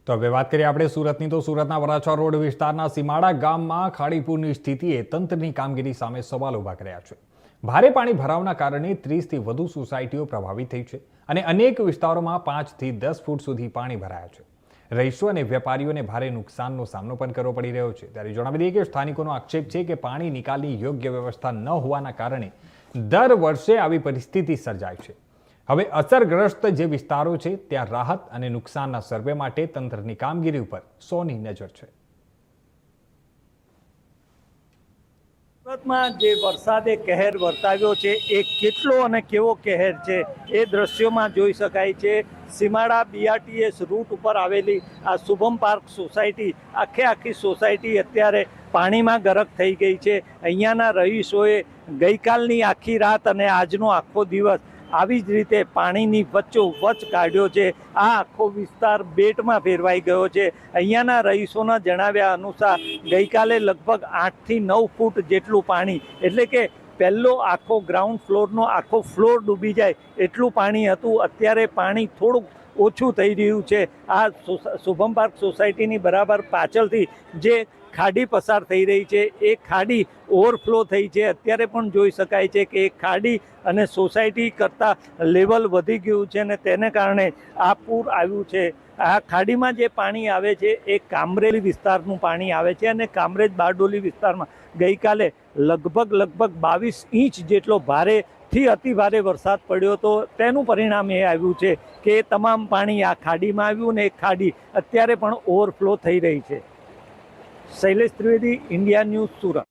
તો હવે વાત કરીએ આપણે સુરતની તો સુરતના વરાછા રોડ વિસ્તારના સીમાડા ગામમાં ખાડીપુરની સ્થિતિએ તંત્રની કામગીરી સામે સવાલ ઊભા કર્યા છે। ભારે પાણી ભરાવના કારણે 30થી વધુ સોસાયટીઓ પ્રભાવિત થઈ છે અને અનેક વિસ્તારોમાં 5 થી 10 ફૂટ સુધી પાણી ભરાયા છે। રહીશો અને વેપારીઓને ભારે નુકસાનનો સામનો પણ કરવો પડી રહ્યો છે। ત્યારે જણાવી દઈએ કે સ્થાનિકોનો આક્ષેપ છે કે પાણી નિકાલની યોગ્ય વ્યવસ્થા ન હોવાના કારણે દર વર્ષે આવી પરિસ્થિતિ સર્જાય છે। હવે અસરગ્રસ્ત જે વિસ્તારો છે ત્યાં રાહત અને નુકસાનના સર્વે માટે તંત્રની કામગીરી ઉપર સોની નજર છે। સુરતમાં જે વરસાદે કહેર વર્તાવ્યો છે એ કેટલો અને કેવો કહેર છે એ દ્રશ્યોમાં જોઈ શકાય છે। સીમાડા BRTS રૂટ ઉપર આવેલી આ શુભમ પાર્ક સોસાયટી આખી સોસાયટી અત્યારે પાણીમાં ગરક થઈ ગઈ છે। અહીંયાના રહીશોએ ગઈકાલની આખી રાત અને આજનો આખો દિવસ આવી જ રીતે પાણીની વચ્ચોવચ્ચ કાઢ્યો છે। આ આખો વિસ્તાર બેટમાં ફેરવાઈ ગયો છે। અહીંયાના રહીશોના જણાવ્યા અનુસાર ગઈકાલે લગભગ 8 થી 9 ફૂટ જેટલું પાણી, એટલે કે પહેલો આખો ગ્રાઉન્ડ ફ્લોરનો આખો ફ્લોર ડૂબી જાય એટલું પાણી હતું। અત્યારે પાણી થોડુંક ઓછું થઈ રહ્યું છે। આ શુભમ પાર્ક સોસાયટીની બરાબર પાછળથી જે ખાડી પસાર થઈ રહી છે એ ખાડી ઓવરફ્લો થઈ છે। અત્યારે પણ જોઈ શકાય છે કે એ ખાડી અને સોસાયટી કરતાં લેવલ વધી ગયું છે અને તેને કારણે આ પૂર આવ્યું છે। આ ખાડીમાં જે પાણી આવે છે એ કામરેજ વિસ્તારનું પાણી આવે છે અને કામરેજ બારડોલી વિસ્તારમાં ગઈકાલે લગભગ 22 ઇંચ જેટલો ભારેથી અતિ ભારે વરસાદ પડ્યો હતો। તેનું પરિણામ એ આવ્યું છે કે તમામ પાણી આ ખાડીમાં આવ્યું ને એ ખાડી અત્યારે પણ ઓવરફ્લો થઈ રહી છે। Shailesh Trivedi, India news, Surat.